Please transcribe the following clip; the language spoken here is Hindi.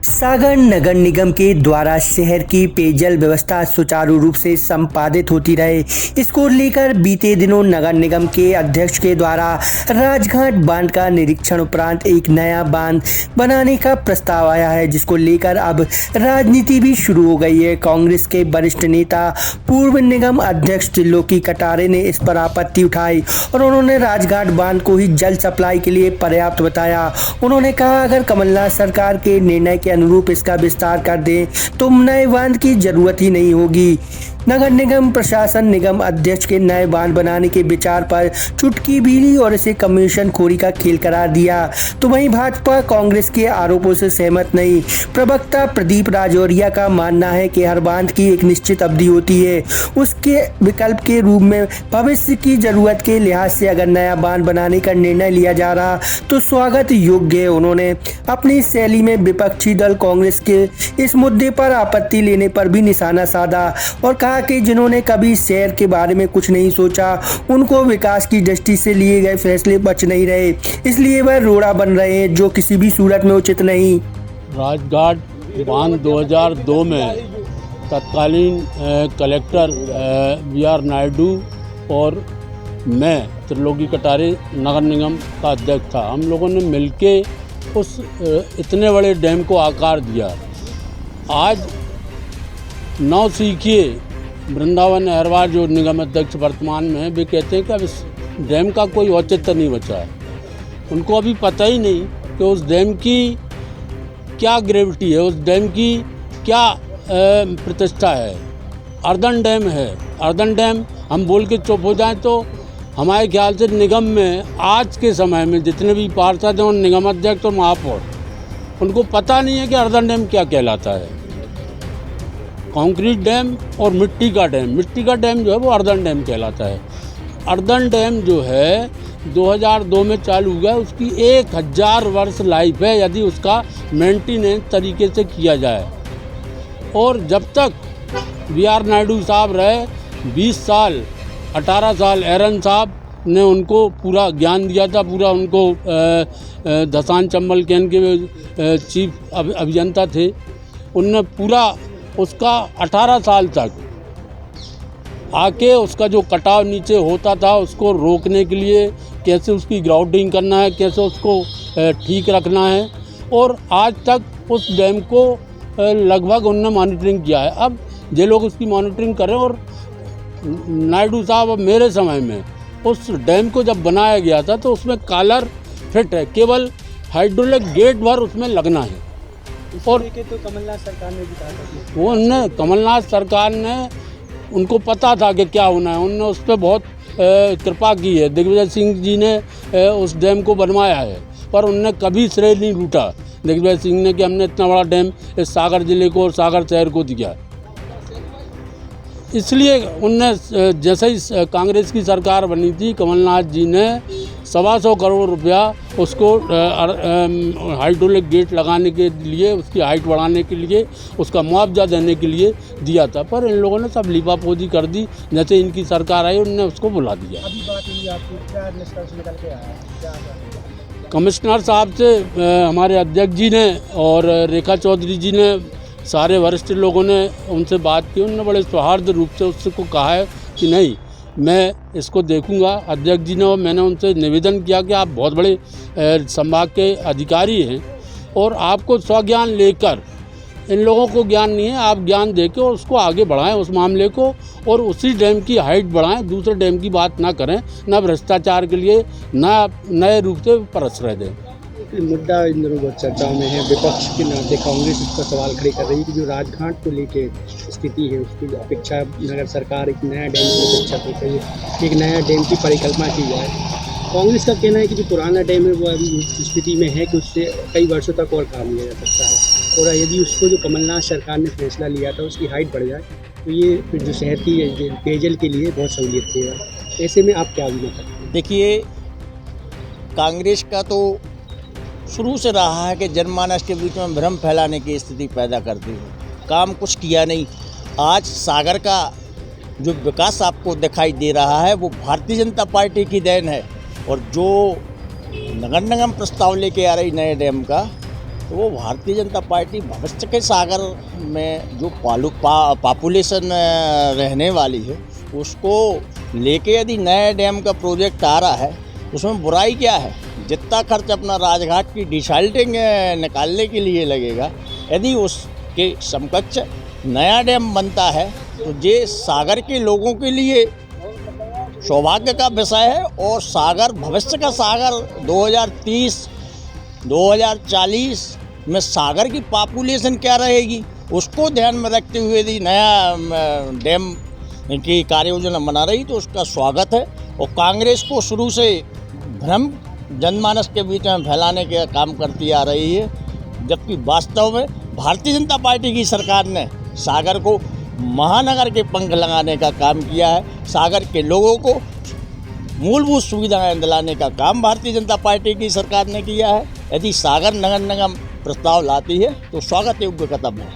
सागर नगर निगम के द्वारा शहर की पेयजल व्यवस्था सुचारू रूप से संपादित होती रहे, इसको लेकर बीते दिनों नगर निगम के अध्यक्ष के द्वारा राजघाट बांध का निरीक्षण उपरांत एक नया बांध बनाने का प्रस्ताव आया है, जिसको लेकर अब राजनीति भी शुरू हो गई है। कांग्रेस के वरिष्ठ नेता पूर्व निगम अध्यक्ष त्रिलोकी कटारे ने इस पर आपत्ति उठाई और उन्होंने राजघाट बांध को ही जल सप्लाई के लिए पर्याप्त बताया। उन्होंने कहा, अगर कमलनाथ सरकार के निर्णय के अनुरूप इसका विस्तार कर दें तो नए बांध की जरूरत ही नहीं होगी। नगर निगम प्रशासन निगम अध्यक्ष के नए बांध बनाने के विचार पर चुटकी भी ली और इसे कमीशन खोरी का खेल करार दिया। तो वहीं भाजपा कांग्रेस के आरोपों से सहमत नहीं। प्रवक्ता प्रदीप राजौरिया का मानना है कि हर बांध की एक निश्चित अवधि होती है, उसके विकल्प के रूप में भविष्य की जरूरत के लिहाज से अगर नया बांध बनाने का निर्णय लिया जा रहा तो स्वागत योग्य है। उन्होंने अपनी शैली में विपक्षी दल कांग्रेस के इस मुद्दे पर आपत्ति लेने पर भी निशाना साधा और कहा कि जिन्होंने कभी शहर के बारे में कुछ नहीं सोचा, उनको विकास की दृष्टि से लिए गए फैसले बच नहीं रहे, इसलिए वह रोड़ा बन रहे हैं, जो किसी भी सूरत में उचित नहीं। राजघाट बांध 2002 में तत्कालीन कलेक्टर वी.आर. नायडू और मैं त्रिलोकी कटारे नगर निगम का अध्यक्ष था। हम लोगों ने मिलके उस इतने बड़े डैम को आकार दिया। आज नौसिखिए वृंदावन अहरवाल जो निगम अध्यक्ष वर्तमान में हैं, वे कहते हैं कि अब इस डैम का कोई औचित्य नहीं बचा है। उनको अभी पता ही नहीं कि उस डैम की क्या ग्रेविटी है, उस डैम की क्या प्रतिष्ठा है। अर्दन डैम है। अर्दन डैम हम बोल के चुप हो जाएं तो हमारे ख्याल से निगम में आज के समय में जितने भी पार्षद हैं और निगम अध्यक्ष और महापौर, उनको पता नहीं है कि अर्दन डैम क्या कहलाता है। कंक्रीट डैम और मिट्टी का डैम जो है वो अर्दन डैम कहलाता है। अर्दन डैम जो है 2002 में चालू हुआ, उसकी 1000 वर्ष लाइफ है यदि उसका मेंटेनेंस तरीके से किया जाए। और जब तक वी.आर. नायडू साहब रहे 20 साल 18 साल एरन साहब ने उनको पूरा ज्ञान दिया था, पूरा उनको धसान चंबल कैन के चीफ अभियंता थे, उनने पूरा उसका 18 साल तक आके उसका जो कटाव नीचे होता था उसको रोकने के लिए कैसे उसकी ग्राउंडिंग करना है, कैसे उसको ठीक रखना है, और आज तक उस डैम को लगभग उनने मॉनिटरिंग किया है। अब ये लोग उसकी मॉनिटरिंग कर रहे हैं। और नायडू साहब अब मेरे समय में उस डैम को जब बनाया गया था तो उसमें कॉलर फिट है, केवल हाइड्रोलिक गेट भर उसमें लगना है। और तो कमलनाथ सरकार ने भी कहा था, उनने कमलनाथ सरकार ने उनको पता था कि क्या होना है, उनने उस पर बहुत कृपा की है। दिग्विजय सिंह जी ने उस डैम को बनवाया है, पर उनने कभी श्रेय नहीं लूटा दिग्विजय सिंह ने कि हमने इतना बड़ा डैम इस सागर जिले को और सागर शहर को दिया। इसलिए उनने जैसे ही कांग्रेस की सरकार बनी थी, कमलनाथ जी ने 125 करोड़ रुपया उसको हाइड्रोलिक गेट लगाने के लिए, उसकी हाइट बढ़ाने के लिए, उसका मुआवजा देने के लिए दिया था। पर इन लोगों ने सब लीपापोती कर दी। जैसे इनकी सरकार आई उन्होंने उसको बुला दिया। अभी बात हुई आपको, क्या निष्कर्ष निकल के आया, क्या कमिश्नर साहब से हमारे अध्यक्ष जी ने और रेखा चौधरी जी ने, सारे वरिष्ठ लोगों ने उनसे बात की। उन्होंने बड़े सौहार्द रूप से उससे को कहा है कि नहीं, मैं इसको देखूंगा। अध्यक्ष जी ने और मैंने उनसे निवेदन किया कि आप बहुत बड़े संभाग के अधिकारी हैं और आपको स्वज्ञान लेकर, इन लोगों को ज्ञान नहीं है, आप ज्ञान देकर उसको आगे बढ़ाएं उस मामले को, और उसी डैम की हाइट बढ़ाएं, दूसरे डैम की बात ना करें, ना भ्रष्टाचार के लिए ना नए रूप से प्रश्रय दें। मुद्दा इन दिनों बहुत चर्चाओं में है। विपक्ष के नाते कांग्रेस इस पर सवाल खड़े कर रही है कि जो राजघाट को लेके स्थिति है, उसकी अपेक्षा नगर सरकार एक नया डैम की अपेक्षा कर रही है, एक नया डैम की परिकल्पना की जाए। कांग्रेस का कहना है कि जो पुराना डैम है वो अभी उस स्थिति में है कि उससे कई वर्षों तक और काम लिया जा सकता है, और यदि उसको जो कमलनाथ सरकार ने फैसला लिया था उसकी हाइट बढ़ जाए तो ये जो शहर की पेयजल के लिए बहुत सहूलियत देगा। ऐसे में आप क्या अभिमत करते हैं? देखिए, कांग्रेस का तो शुरू से रहा है कि जनमानस के बीच में भ्रम फैलाने की स्थिति पैदा करती है, काम कुछ किया नहीं। आज सागर का जो विकास आपको दिखाई दे रहा है वो भारतीय जनता पार्टी की देन है, और जो नगर निगम प्रस्ताव लेके आ रही नए डैम का, तो वो भारतीय जनता पार्टी भविष्य के सागर में जो पॉपुलेशन रहने वाली है उसको लेके यदि नए डैम का प्रोजेक्ट आ रहा है उसमें बुराई क्या है। जितना खर्च अपना राजघाट की डिसाल्टिंग निकालने के लिए लगेगा, यदि उसके समकक्ष नया डैम बनता है तो ये सागर के लोगों के लिए सौभाग्य का विषय है। और सागर भविष्य का सागर 2030 2040 में सागर की पॉपुलेशन क्या रहेगी उसको ध्यान में रखते हुए यदि नया डैम की कार्य योजना बना रही तो उसका स्वागत है। और कांग्रेस को शुरू से भ्रम जनमानस के बीच में फैलाने का काम करती आ रही है, जबकि वास्तव में भारतीय जनता पार्टी की सरकार ने सागर को महानगर के पंख लगाने का काम किया है। सागर के लोगों को मूलभूत सुविधाएं दिलाने का काम भारतीय जनता पार्टी की सरकार ने किया है। यदि सागर नगर निगम प्रस्ताव लाती है तो स्वागत योग्य कदम है।